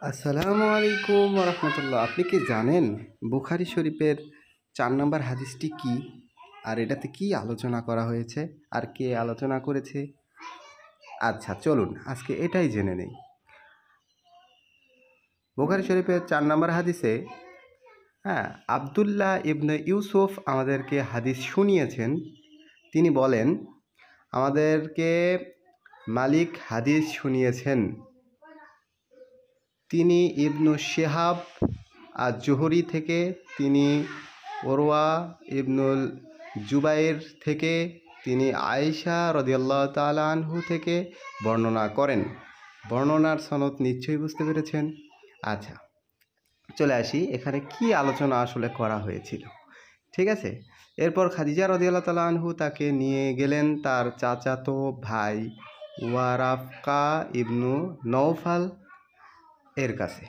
আসসালামু আলাইকুম রহমতুল্লাহ। আপনি কি জানেন বুখারী শরীফের ৪ নম্বর হাদিসটি কি, আর এটাতে কি আলোচনা করা হয়েছে, আর কে আলোচনা করেছে? আচ্ছা, চলুন আজকে এটাই জেনে নেই। বুখারী শরীফের ৪ নম্বর হাদিসে আবদুল্লাহ ইবনে ইউসুফ আমাদেরকে হাদিস শুনিয়েছেন। তিনি বলেন, আমাদেরকে মালিক হাদিস শুনিয়েছেন। তিনি ইবনু শিহাব আর জুহরি থেকে, তিনি ওরওয়া ইবনুল জুবাইর থেকে, তিনি আয়েশা রাদিয়াল্লাহু তাআলা আনহু থেকে বর্ণনা করেন। বর্ণনার সনদ নিশ্চয়ই বুঝতে পেরেছেন। আচ্ছা, চলে আসি এখানে কি আলোচনা আসলে করা হয়েছিল। ঠিক আছে, এরপর খাদিজা রাদিয়াল্লাহু তাআলা আনহু তাকে নিয়ে গেলেন তার চাচাতো ভাই ওয়ারাকা ইবনু নওফাল এর কাছে।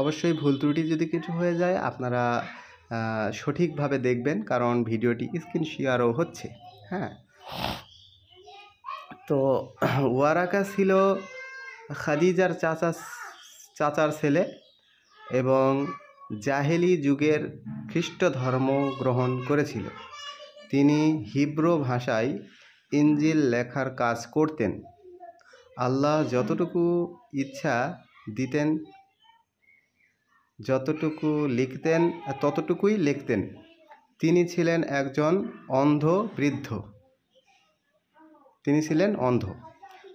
অবশ্যই ভুল ত্রুটি যদি কিছু হয়ে যায় আপনারা সঠিকভাবে দেখবেন, কারণ ভিডিওটি স্ক্রিন শেয়ারও হচ্ছে। তো ওয়ারাকা ছিল খাদিজার চাচার ছেলে এবং জাহেলি যুগের খ্রিস্ট ধর্ম গ্রহণ করেছিল। তিনি হিব্রু ভাষায় ইনজিল লেখার কাজ করতেন। আল্লাহ যতটুকু ইচ্ছা দিতেন, যতটুকু লিখতেন ততটুকুই লিখতেন। তিনি ছিলেন একজন অন্ধ বৃদ্ধ।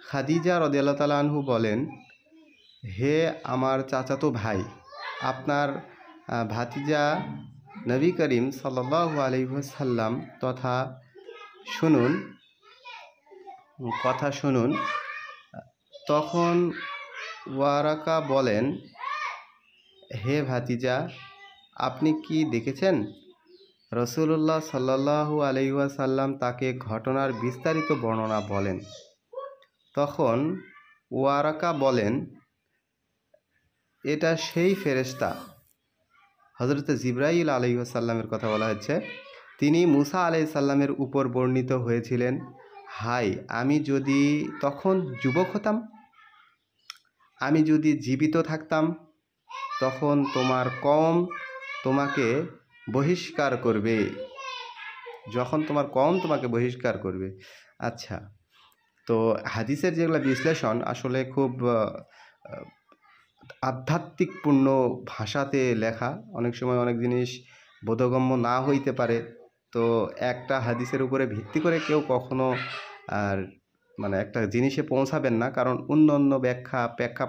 খাদিজা রাদিয়াল্লাহু তাআলা আনহু বলেন, হে আমার চাচাতো ভাই, আপনার ভাতিজা নবী করিম সাল্লাল্লাহু আলাইহি ওয়াসাল্লাম কথা শুনুন। তখন ওয়ারাকা বলেন, হে ভাতিজা, আপনি কি দেখেছেন? রাসূলুল্লাহ সাল্লাল্লাহু আলাইহি ওয়াসাল্লাম তাকে ঘটনার বিস্তারিত বর্ণনা বলেন। তখন ওয়ারাকা বলেন, এটা সেই ফেরেশতা হযরত জিবরাইল আলাইহিস সালামের কথা বলা হচ্ছে। তিনি মুসা আলাইহিস সালামের উপর বর্ণিত হয়েছিলেন। হাই, আমি যদি তখন যুবক হতাম, আমি যদি জীবিত থাকতাম, তখন তোমার কওম তোমাকে বহিষ্কার করবে, আচ্ছা, তো হাদিসের যেগুলো বিশ্লেষণ আসলে খুব আধ্যাত্মিকপূর্ণ ভাষাতে লেখা। অনেক সময় অনেক জিনিস বোধগম্য না হইতে পারে। তো একটা হাদিসের উপরে ভিত্তি করে কেউ কখনো একটা জিনিসে পৌঁছাবেন না, কারণ অন্য ব্যাখ্যা